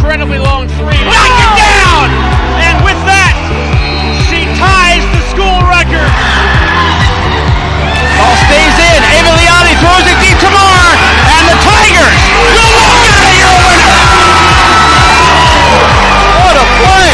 incredibly long three. Knock it down! And with that, she ties the school record. Ball stays in. Emiliani throws it deep to Marr, and the Tigers will walk out of here a winner. What a play!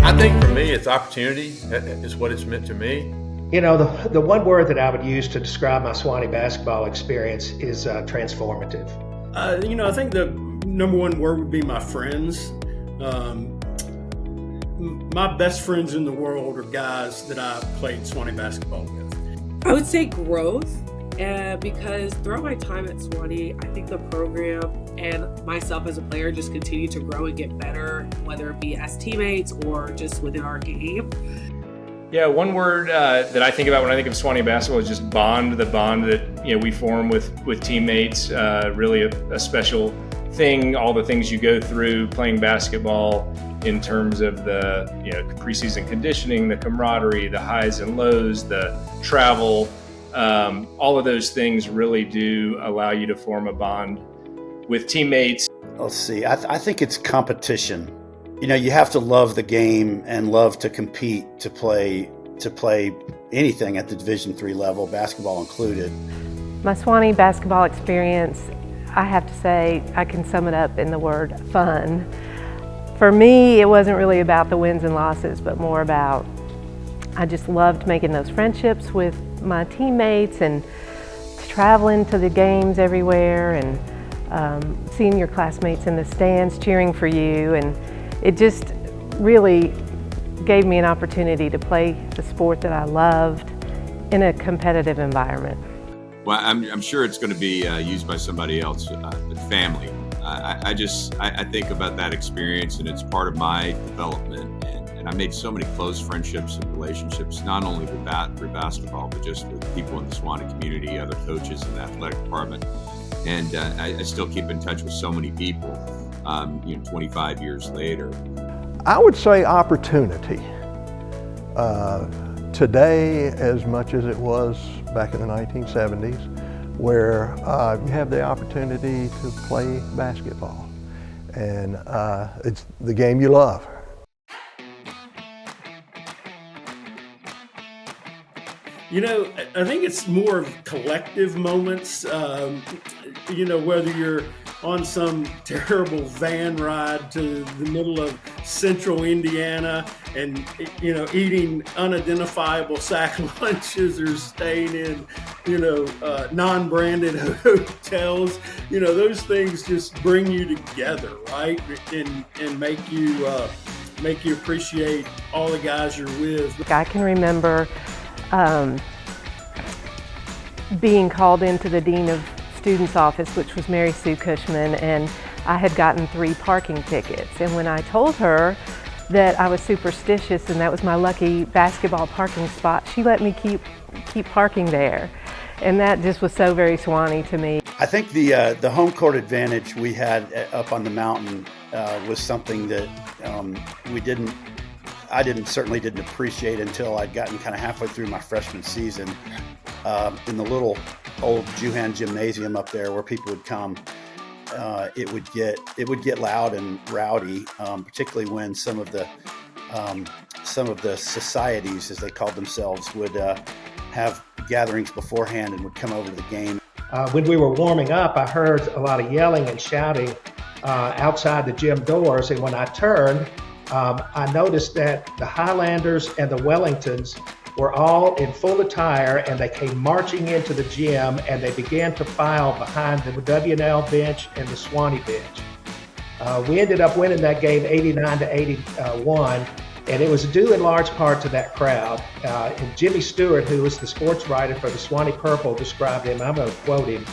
I think for me, it's opportunity is what it's meant to me. You know, the one word that I would use to describe my Sewanee basketball experience is transformative. I think the number one word would be my friends. My best friends in the world are guys that I played Sewanee basketball with. I would say growth, because throughout my time at Sewanee, I think the program and myself as a player just continue to grow and get better, whether it be as teammates or just within our game. Yeah, one word that I think about when I think of Sewanee basketball is just bond. The bond that we form with teammates, really a special thing. All the things you go through playing basketball in terms of the preseason conditioning, the camaraderie, the highs and lows, the travel, all of those things really do allow you to form a bond with teammates. Let's see. I think it's competition. You have to love the game and love to compete to play anything at the Division III level, basketball included. My Sewanee basketball experience, I have to say, I can sum it up in the word fun. For me, it wasn't really about the wins and losses, but more about, I just loved making those friendships with my teammates and traveling to the games everywhere and seeing your classmates in the stands cheering for you. And it just really gave me an opportunity to play the sport that I loved in a competitive environment. Well, I'm sure it's going to be used by somebody else, but family. I think about that experience, and it's part of my development. And I made so many close friendships and relationships, not only with basketball, but just with people in the Sewanee community, other coaches in the athletic department. And I still keep in touch with so many people, 25 years later. I would say opportunity. Today, as much as it was back in the 1970s, where you have the opportunity to play basketball. And it's the game you love. I think it's more of collective moments, whether you're on some terrible van ride to the middle of central Indiana and, eating unidentifiable sack lunches or staying in, non-branded hotels. Those things just bring you together, right? And make you appreciate all the guys you're with. I can remember being called into the Dean of Students office, which was Mary Sue Cushman, and I had gotten 3 parking tickets. And when I told her that I was superstitious and that was my lucky basketball parking spot, she let me keep parking there. And that just was so very Sewanee to me. I think the home court advantage we had up on the mountain was something that I certainly didn't appreciate until I'd gotten kind of halfway through my freshman season. In the little old Juhan gymnasium up there where people would come, it would get loud and rowdy, particularly when some of the societies, as they called themselves, would have gatherings beforehand and would come over to the game. When we were warming up, I heard a lot of yelling and shouting outside the gym doors, and when I turned, I noticed that the Highlanders and the Wellingtons were all in full attire, and they came marching into the gym, and they began to file behind the W&L bench and the Sewanee bench. We ended up winning that game 89-81, and it was due in large part to that crowd. And Jimmy Stewart, who was the sports writer for the Sewanee Purple, described him, I'm going to quote him,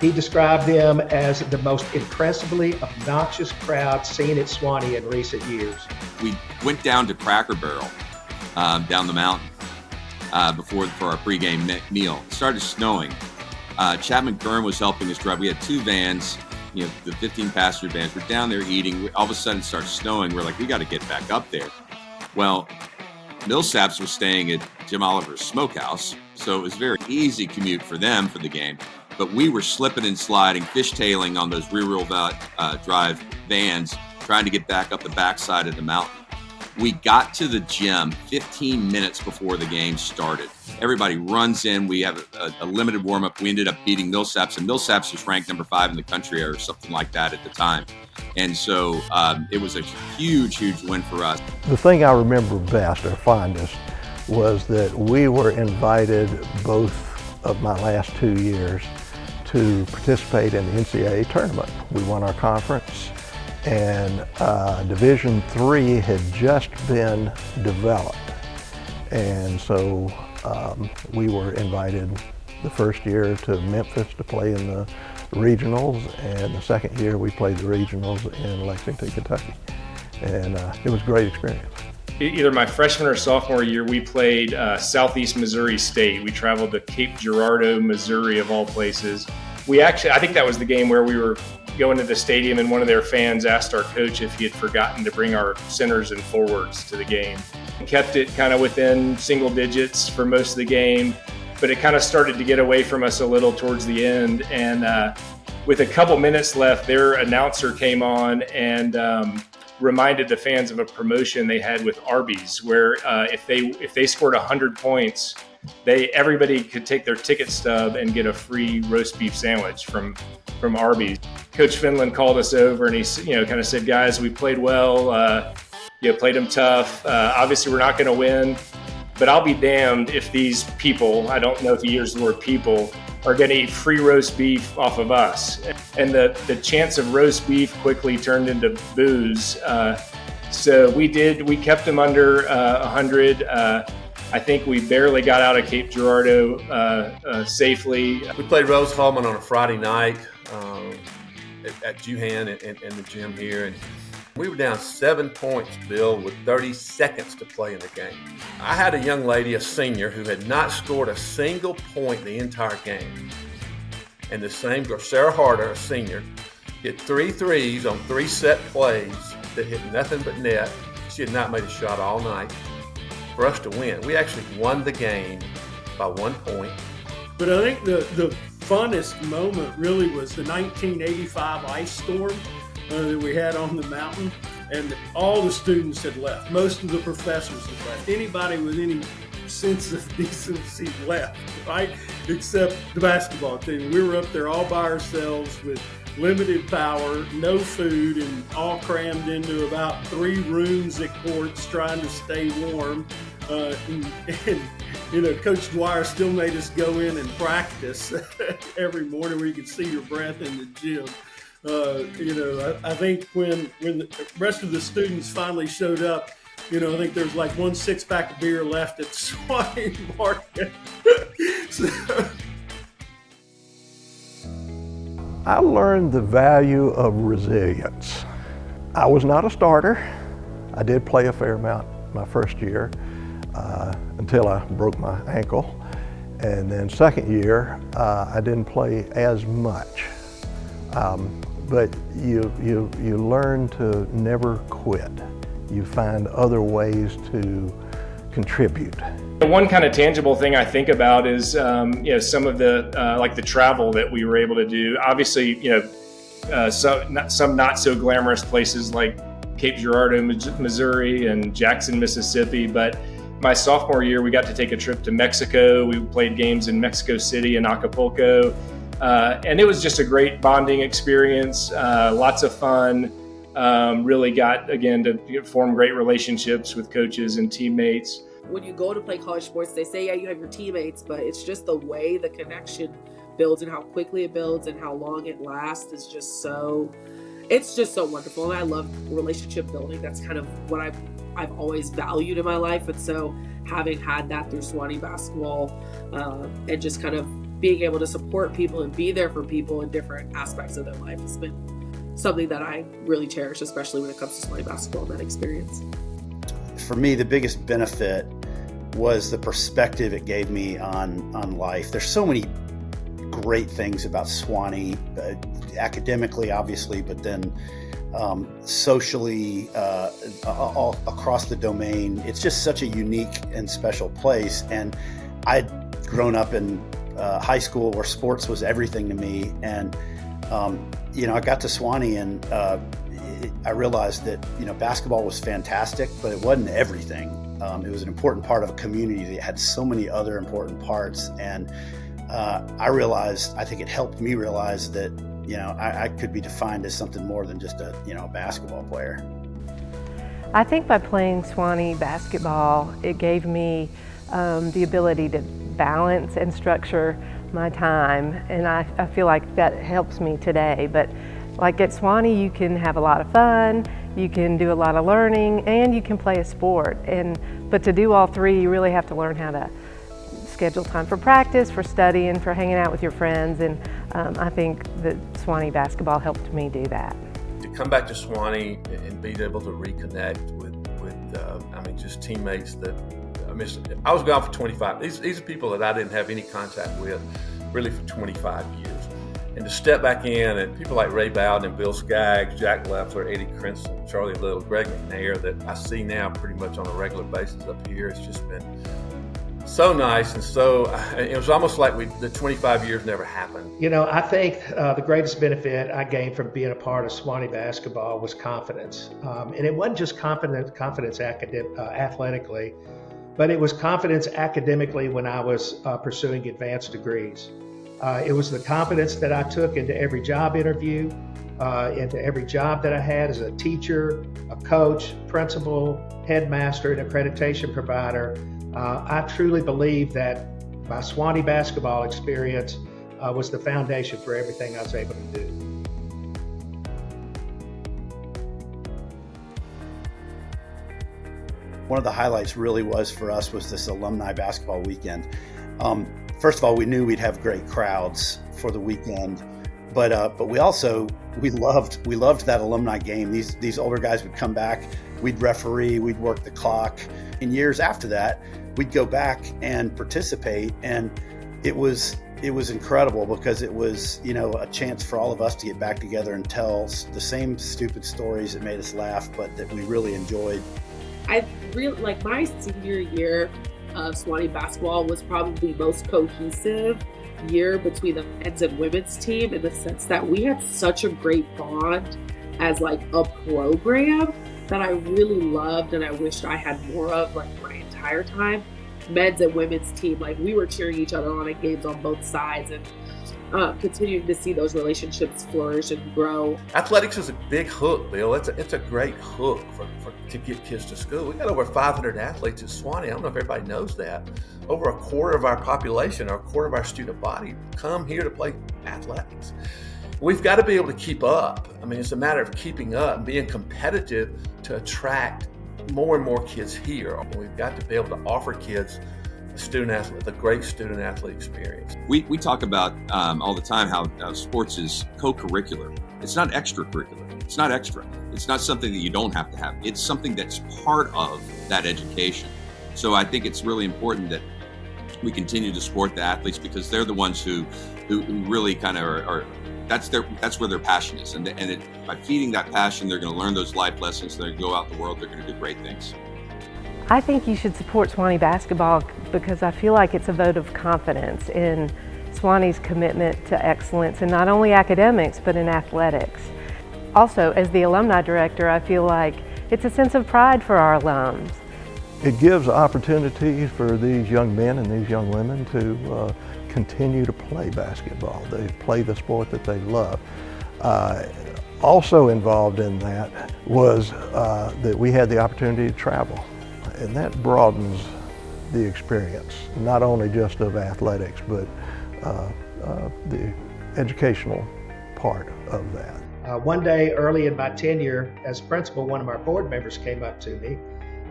he described them as the most impressively obnoxious crowd seen at Sewanee in recent years. We went down to Cracker Barrel down the mountain for our pregame meal. It started snowing. Chapman Kern was helping us drive. We had 2 vans, the 15-passenger vans. We're down there eating. All of a sudden it starts snowing. We're like, we got to get back up there. Well, Millsaps was staying at Jim Oliver's Smokehouse, so it was a very easy commute for them for the game. But we were slipping and sliding, fishtailing on those rear-wheel drive vans, trying to get back up the backside of the mountain. We got to the gym 15 minutes before the game started. Everybody runs in. We have a limited warm-up. We ended up beating Millsaps, and Millsaps was ranked number 5 in the country or something like that at the time. And so it was a huge, huge win for us. The thing I remember best or fondest was that we were invited both of my last 2 years to participate in the NCAA tournament. We won our conference, and Division III had just been developed. And so we were invited the first year to Memphis to play in the regionals, and the second year we played the regionals in Lexington, Kentucky. And it was a great experience. Either my freshman or sophomore year, we played Southeast Missouri State. We traveled to Cape Girardeau, Missouri, of all places. I think that was the game where we were going to the stadium and one of their fans asked our coach if he had forgotten to bring our centers and forwards to the game. We kept it kind of within single digits for most of the game, but it kind of started to get away from us a little towards the end. And with a couple minutes left, their announcer came on and reminded the fans of a promotion they had with Arby's, where if they scored 100 points, everybody could take their ticket stub and get a free roast beef sandwich from Arby's. Coach Finland called us over and he kind of said, "Guys, we played well. Played them tough. Obviously, we're not going to win, but I'll be damned if these people, I don't know if he used the word people, are going to eat free roast beef off of us." And the chance of roast beef quickly turned into booze. So we kept them under 100. I think we barely got out of Cape Girardeau safely. We played Rose Hulman on a Friday night at Juhan in the gym here. And we were down 7 points, Bill, with 30 seconds to play in the game. I had a young lady, a senior, who had not scored a single point the entire game. And the same girl, Sarah Harder, a senior, hit 3 threes on 3 set plays that hit nothing but net. She had not made a shot all night for us to win. We actually won the game by 1 point. But I think the funnest moment really was the 1985 ice storm that we had on the mountain, and all the students had left. Most of the professors had left. Anybody with any sense of decency left, right? Except the basketball team. We were up there all by ourselves with limited power, no food, and all crammed into about 3 rooms at courts trying to stay warm. And Coach Dwyer still made us go in and practice every morning where you could see your breath in the gym. I think when the rest of the students finally showed up, I think there's like 1 6-pack of beer left at Sewanee Market. I learned the value of resilience. I was not a starter. I did play a fair amount my first year until I broke my ankle. And then second year, I didn't play as much. But you learn to never quit. You find other ways to contribute. One kind of tangible thing I think about is some of the like the travel that we were able to do. Obviously, some not so glamorous places like Cape Girardeau, Missouri, and Jackson, Mississippi. But my sophomore year, we got to take a trip to Mexico. We played games in Mexico City and Acapulco. And it was just a great bonding experience, lots of fun, really got, again, to form great relationships with coaches and teammates. When you go to play college sports, they say, yeah, you have your teammates, but it's just the way the connection builds and how quickly it builds and how long it lasts is just so, it's just so wonderful. And I love relationship building. That's kind of what I've always valued in my life. And so having had that through Sewanee basketball and just kind of being able to support people and be there for people in different aspects of their life has been something that I really cherish, especially when it comes to Sewanee basketball and that experience. For me, the biggest benefit was the perspective it gave me on life. There's so many great things about Sewanee, academically, obviously, but then socially, all across the domain. It's just such a unique and special place. And I'd grown up in high school where sports was everything to me. And, I got to Sewanee and I realized that, basketball was fantastic, but it wasn't everything. It was an important part of a community that had so many other important parts. And I think it helped me realize that, I could be defined as something more than just a basketball player. I think by playing Sewanee basketball, it gave me the ability to balance and structure my time, and I feel like that helps me today. But like at Sewanee, you can have a lot of fun, you can do a lot of learning, and you can play a sport. But to do all three, you really have to learn how to schedule time for practice, for studying, for hanging out with your friends, and I think that Sewanee basketball helped me do that. To come back to Sewanee and be able to reconnect with just teammates that I was gone for 25. These are people that I didn't have any contact with really for 25 years. And to step back in and people like Ray Bowden and Bill Skaggs, Jack Leffler, Eddie Crimson, Charlie Little, Greg McNair that I see now pretty much on a regular basis up here. It's just been so nice, and it was almost like the 25 years never happened. I think the greatest benefit I gained from being a part of Sewanee basketball was confidence. And it wasn't just confidence athletically, but it was confidence academically when I was pursuing advanced degrees. It was the confidence that I took into every job interview, into every job that I had as a teacher, a coach, principal, headmaster, and accreditation provider. I truly believe that my Sewanee basketball experience was the foundation for everything I was able to do. One of the highlights really was for us was this alumni basketball weekend. First of all, we knew we'd have great crowds for the weekend, but we loved that alumni game. These older guys would come back, we'd referee, we'd work the clock. In years after that, we'd go back and participate, and it was incredible because it was a chance for all of us to get back together and tell the same stupid stories that made us laugh, but that we really enjoyed. I really like my senior year of Sewanee basketball was probably the most cohesive year between the men's and women's team, in the sense that we had such a great bond as like a program that I really loved, and I wished I had more of like my entire time. Men's and women's team, like we were cheering each other on at games on both sides, and continuing to see those relationships flourish and grow. Athletics is a big hook, Bill. It's a great hook to get kids to school. We got over 500 athletes at Sewanee. I don't know if everybody knows that. Over a quarter of our population, or a quarter of our student body, come here to play athletics. We've got to be able to keep up. It's a matter of keeping up and being competitive to attract more and more kids here. We've got to be able to offer kids the great student athlete experience. We talk about all the time how sports is co-curricular. It's not extracurricular. It's not extra. It's not something that you don't have to have. It's something that's part of that education. So I think it's really important that we continue to support the athletes, because they're the ones who really kind of are that's where their passion is. And by feeding that passion, they're going to learn those life lessons. They're going to go out in the world. They're going to do great things. I think you should support Sewanee basketball because I feel like it's a vote of confidence in Sewanee's commitment to excellence in not only academics, but in athletics. Also, as the alumni director, I feel like it's a sense of pride for our alums. It gives opportunities for these young men and these young women to continue to play basketball. They play the sport that they love. Also involved in that was that we had the opportunity to travel, and that broadens the experience, not only just of athletics, but the educational part of that. One day early in my tenure as principal, one of our board members came up to me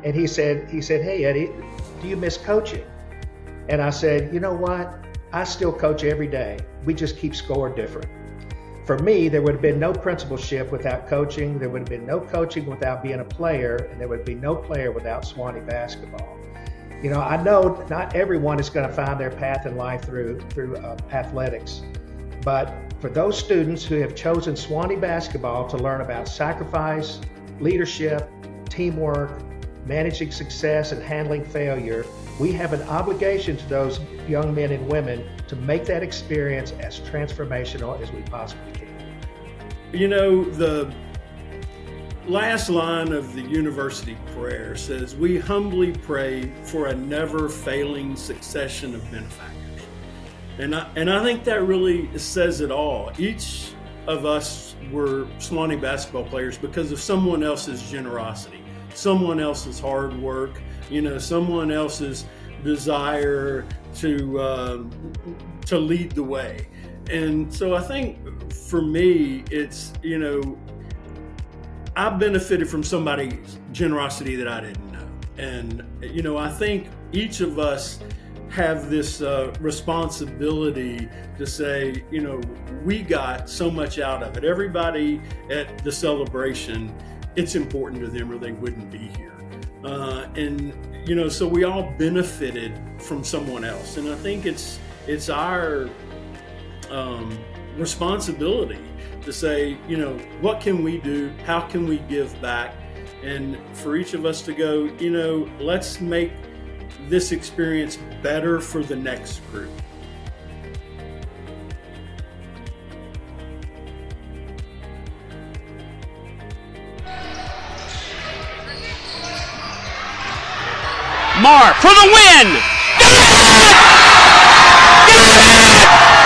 and he said, "Hey Eddie, do you miss coaching?" And I said, "You know what? I still coach every day. We just keep scoring different." For me, there would have been no principalship without coaching. There would have been no coaching without being a player, and there would be no player without Sewanee basketball. I know not everyone is going to find their path in life through athletics, But for those students who have chosen Sewanee basketball to learn about sacrifice, leadership, teamwork, managing success, and handling failure, we have an obligation to those young men and women to make that experience as transformational as we possibly can. You know, the last line of the university prayer says, "We humbly pray for a never failing succession of benefactors." And I think that really says it all. Each of us were Sewanee basketball players because of someone else's generosity, someone else's hard work, someone else's desire to lead the way. And so I think for me, it's, I benefited from somebody's generosity that I didn't know. And, I think each of us have this responsibility to say, we got so much out of it. Everybody at the celebration, it's important to them or they wouldn't be here. So we all benefited from someone else. And I think it's our responsibility to say, what can we do? How can we give back? And for each of us to go, let's make this experience better for the next group. Marr for the win! Got it! Got it!